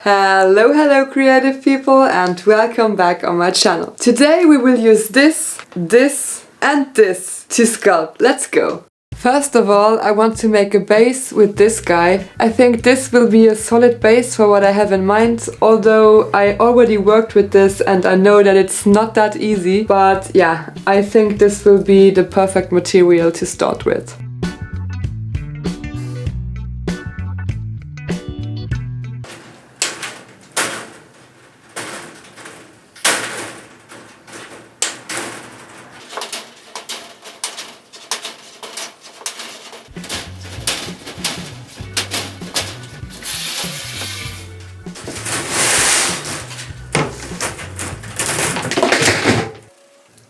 Hello creative people, and welcome back on my channel. Today we will use this and this to sculpt. Let's go! First of all, I want to make a base with this guy. I think this will be a solid base for what I have in mind, although I already worked with this and I know that it's not that easy, but yeah, I think this will be the perfect material to start with.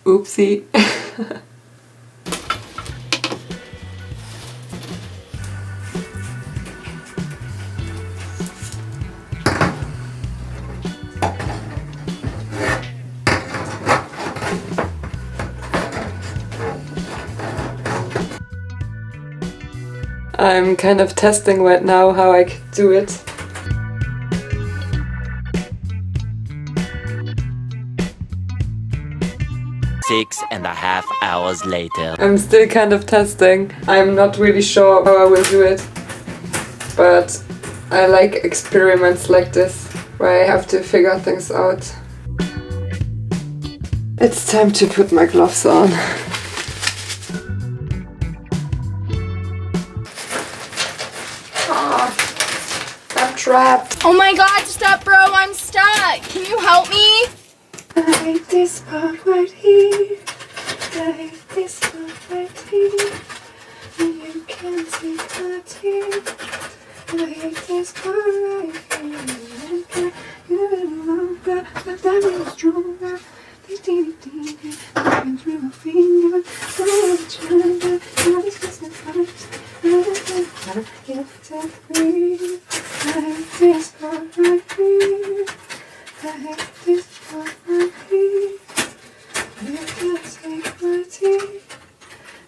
Oopsie. I'm kind of testing right now how I could do it. Six and a half hours later. I'm still kind of testing. I'm not really sure how I will do it, but I like experiments like this, where I have to figure things out. It's time to put my gloves on. I'm trapped. Oh my god, stop bro, I'm stuck! Can you help me? I hate this part right here. I hate this part right here. You can't take my tears. I hate this part right here. You little longer, but that was stronger. Looking through my fingers, it's just a first. You take me. I hate this part right here. I hate this part right here. You can't take my teeth.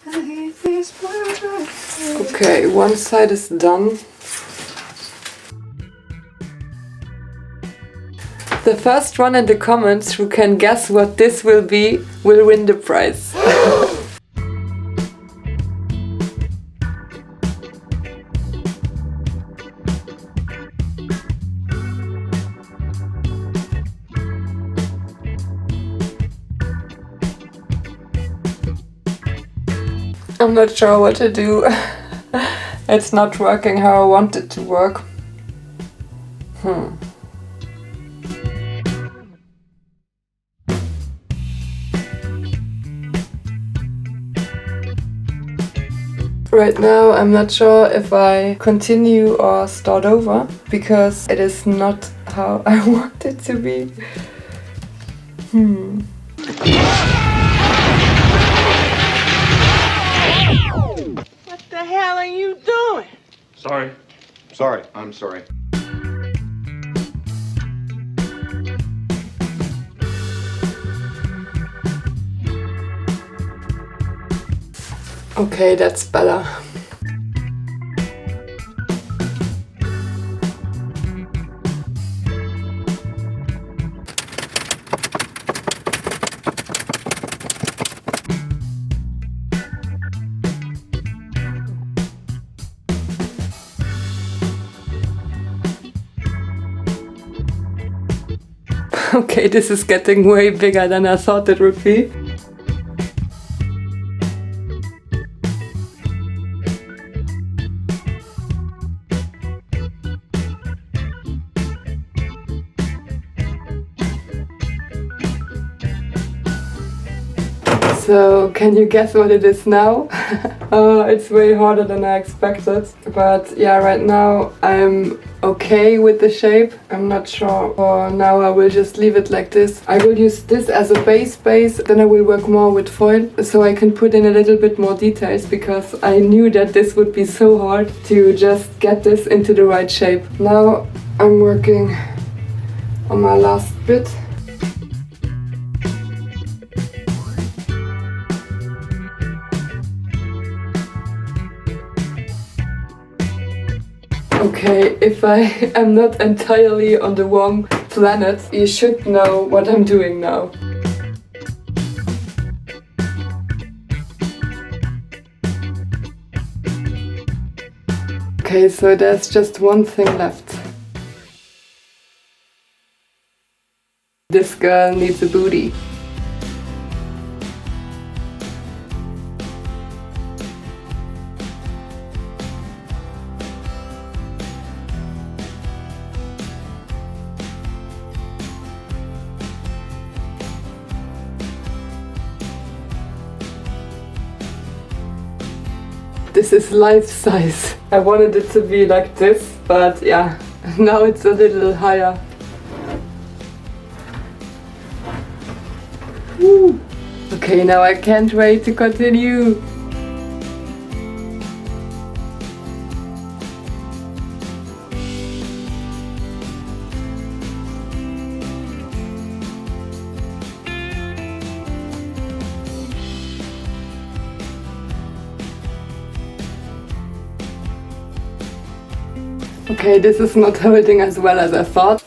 I hate this part right here. Okay, one side is done. The first one in the comments who can guess what this will be will win the prize. I'm not sure what to do. It's not working how I want it to work. Right now I'm not sure if I continue or start over, because it is not how I want it to be. What the hell are you doing? Sorry. I'm sorry. Okay, that's better. Okay, this is getting way bigger than I thought it would be. So, can you guess what it is now? It's way harder than I expected. But yeah, right now I'm okay with the shape. I'm not sure. For now I will just leave it like this. I will use this as a base, then I will work more with foil so I can put in a little bit more details, because I knew that this would be so hard to just get this into the right shape. Now I'm working on my last bit. Okay, if I am not entirely on the wrong planet, you should know what I'm doing now. Okay, so there's just one thing left. This girl needs a booty. This is life size. I wanted it to be like this, but yeah, now it's a little higher. Woo. Okay, now I can't wait to continue. Okay, this is not holding as well as I thought.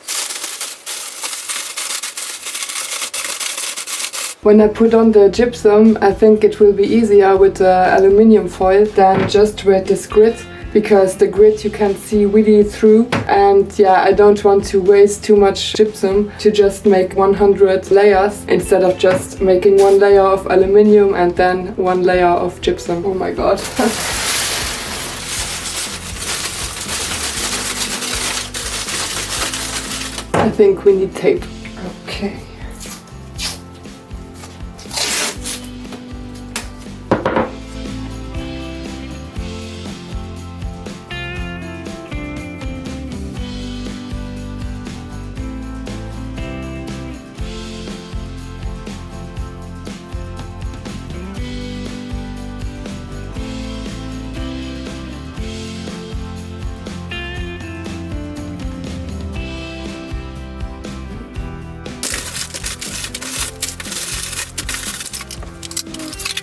When I put on the gypsum, I think it will be easier with the aluminium foil than just with this grit, because the grit you can see really through, and yeah, I don't want to waste too much gypsum to just make 100 layers instead of just making one layer of aluminium and then one layer of gypsum. Oh my god. I think we need tape. Okay.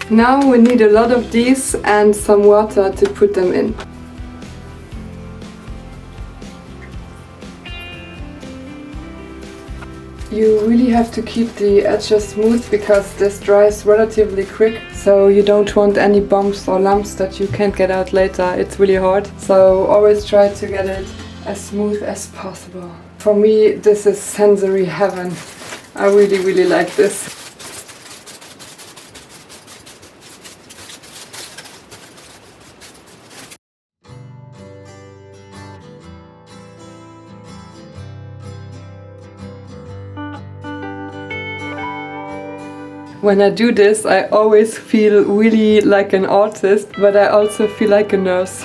Now we need a lot of these and some water to put them in. You really have to keep the edges smooth because this dries relatively quick, so you don't want any bumps or lumps that you can't get out later. It's really hard, so always try to get it as smooth as possible. For me, this is sensory heaven. I really like this. When I do this, I always feel really like an artist, but I also feel like a nurse.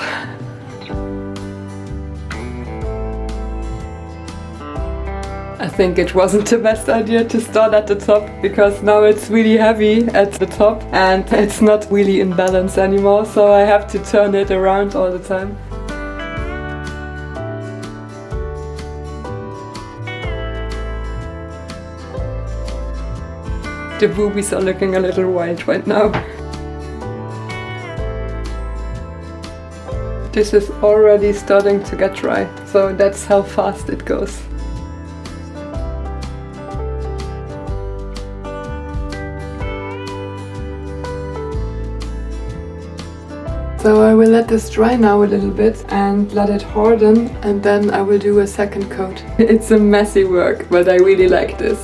I think it wasn't the best idea to start at the top, because now it's really heavy at the top and it's not really in balance anymore, so I have to turn it around all the time. The boobies are looking a little wild right now. This is already starting to get dry, so that's how fast it goes. So I will let this dry now a little bit and let it harden, and then I will do a second coat. It's a messy work, but I really like this.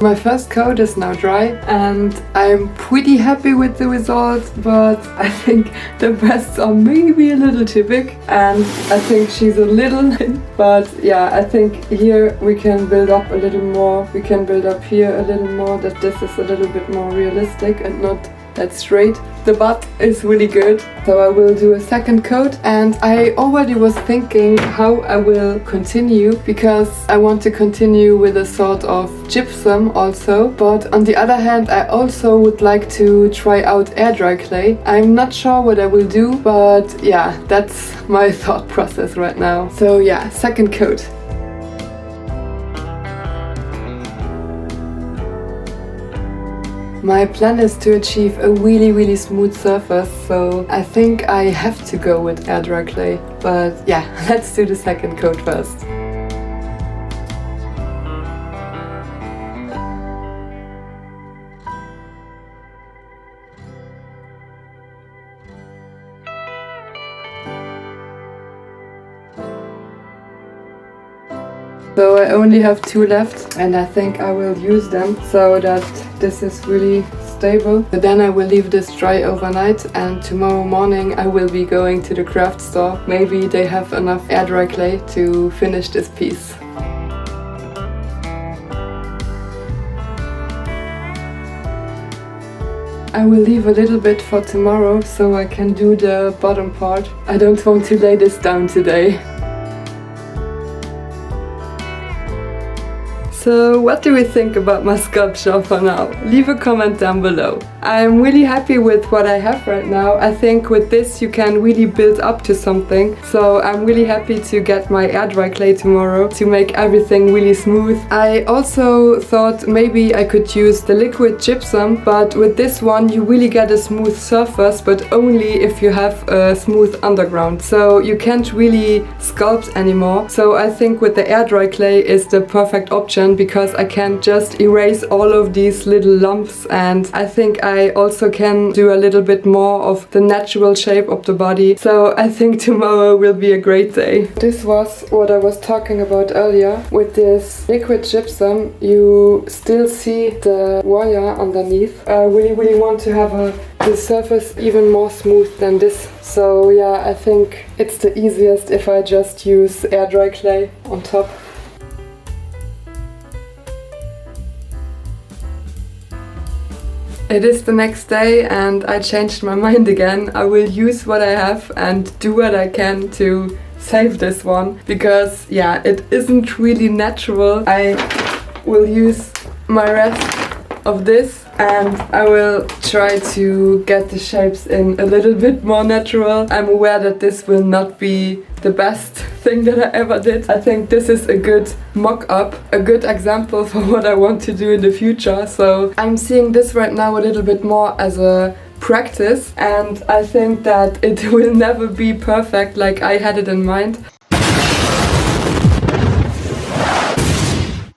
My first coat is now dry and I'm pretty happy with the result, but I think the breasts are maybe a little too big and I think she's a little thin. But yeah, I think here we can build up a little more. We can build up here a little more, that this is a little bit more realistic and not that straight. The butt is really good, so I will do a second coat, and I already was thinking how I will continue, because I want to continue with a sort of gypsum also, but on the other hand I also would like to try out air dry clay. I'm not sure what I will do, but yeah, that's my thought process right now. So yeah, second coat. My plan is to achieve a really smooth surface, so I think I have to go with air dry clay. But yeah, let's do the second coat first. So I only have 2 left, and I think I will use them so that this is really stable. But then I will leave this dry overnight, and tomorrow morning I will be going to the craft store. Maybe they have enough air dry clay to finish this piece. I will leave a little bit for tomorrow so I can do the bottom part. I don't want to lay this down today. So what do we think about my sculpture for now? Leave a comment down below. I'm really happy with what I have right now. I think with this you can really build up to something. So I'm really happy to get my air dry clay tomorrow to make everything really smooth. I also thought maybe I could use the liquid gypsum, but with this one you really get a smooth surface, but only if you have a smooth underground. So you can't really sculpt anymore. So I think with the air dry clay is the perfect option, because I can just erase all of these little lumps, and I think I also can do a little bit more of the natural shape of the body. So I think tomorrow will be a great day. This was what I was talking about earlier. With this liquid gypsum you still see the wire underneath. I really want to have the surface even more smooth than this. So yeah, I think it's the easiest if I just use air dry clay on top. It is the next day and I changed my mind again. I will use what I have and do what I can to save this one, because yeah, it isn't really natural. I will use my rest of this and I will try to get the shapes in a little bit more natural. I'm aware that this will not be the best thing that I ever did. I think this is a good mock-up, a good example for what I want to do in the future. So I'm seeing this right now a little bit more as a practice, and I think that it will never be perfect like I had it in mind.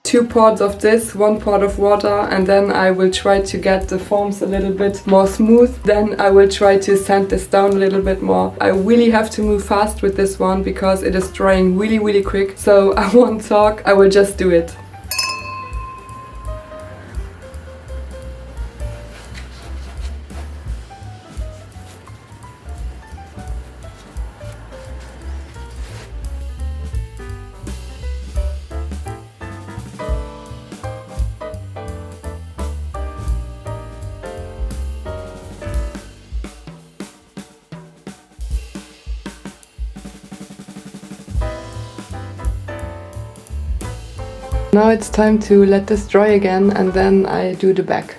2 pots of this, 1 pot of water, and then I will try to get the forms a little bit more smooth. Then I will try to sand this down a little bit more. I really have to move fast with this one because it is drying really quick. So I won't talk, I will just do it. Now it's time to let this dry again, and then I do the back.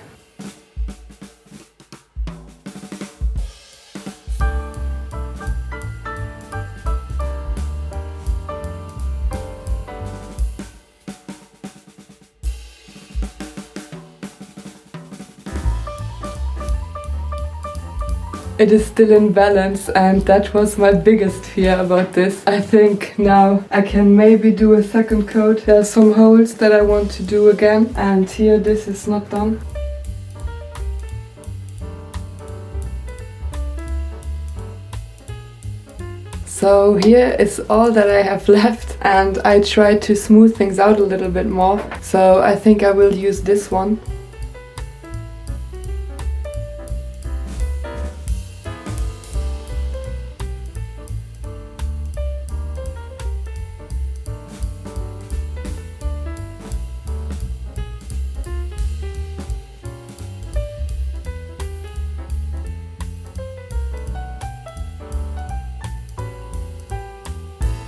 It is still in balance, and that was my biggest fear about this. I think now I can maybe do a second coat. There are some holes that I want to do again, and here this is not done. So here is all that I have left, and I try to smooth things out a little bit more. So I think I will use this one.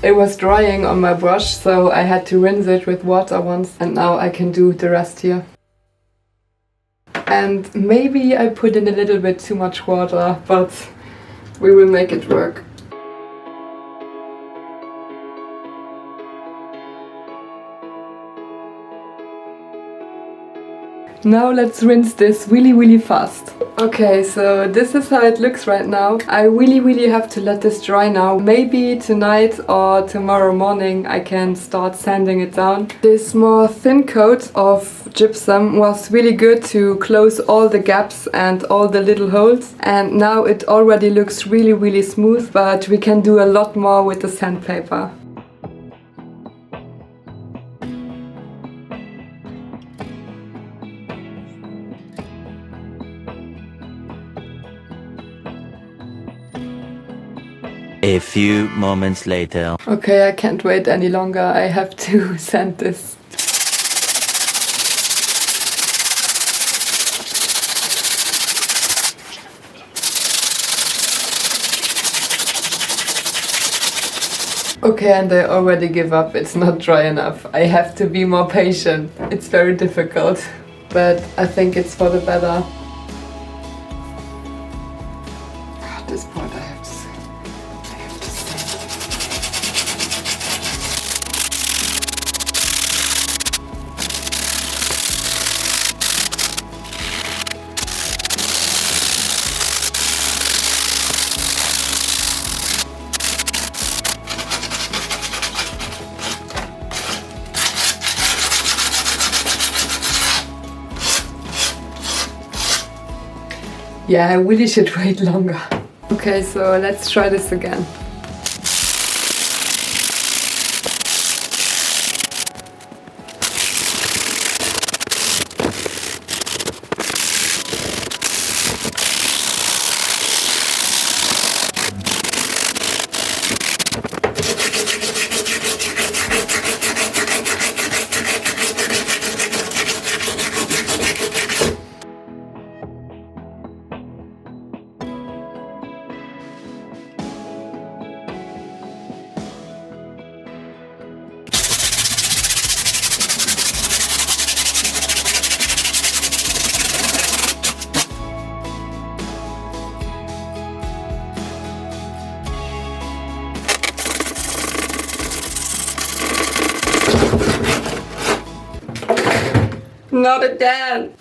It was drying on my brush, so I had to rinse it with water once, and now I can do the rest here. And maybe I put in a little bit too much water, but we will make it work. Now let's rinse this really fast. Okay, so this is how it looks right now. I really have to let this dry now. Maybe tonight or tomorrow morning I can start sanding it down. This more thin coat of gypsum was really good to close all the gaps and all the little holes. And now it already looks really smooth, but we can do a lot more with the sandpaper. A few moments later. Okay, I can't wait any longer. I have to sand this. Okay, and I already give up. It's not dry enough. I have to be more patient. It's very difficult, but I think it's for the better. At this point I have to say. Yeah, I really should wait longer. Okay, so let's try this again. Not again!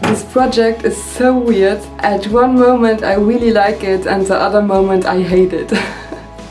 This project is so weird. At one moment I really like it and the other moment I hate it.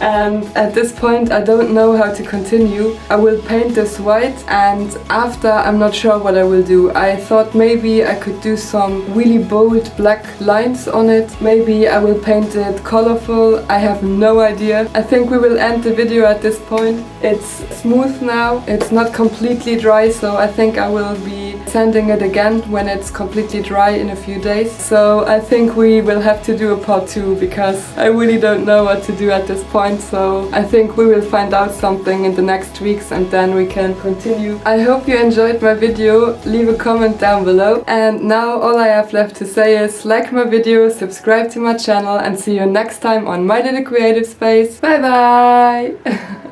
And at this point I don't know how to continue. I will paint this white and after I'm not sure what I will do. I thought maybe I could do some really bold black lines on it. Maybe I will paint it colorful. I have no idea. I think we will end the video at this point. It's smooth now. It's not completely dry, so I think I will be sanding it again when it's completely dry in a few days. So I think we will have to do a part 2 because I really don't know what to do at this point. So I think we will find out something in the next weeks and then we can continue. I hope you enjoyed my video. Leave a comment down below. And now all I have left to say is like my video, subscribe to my channel and see you next time on my little creative space. Bye bye!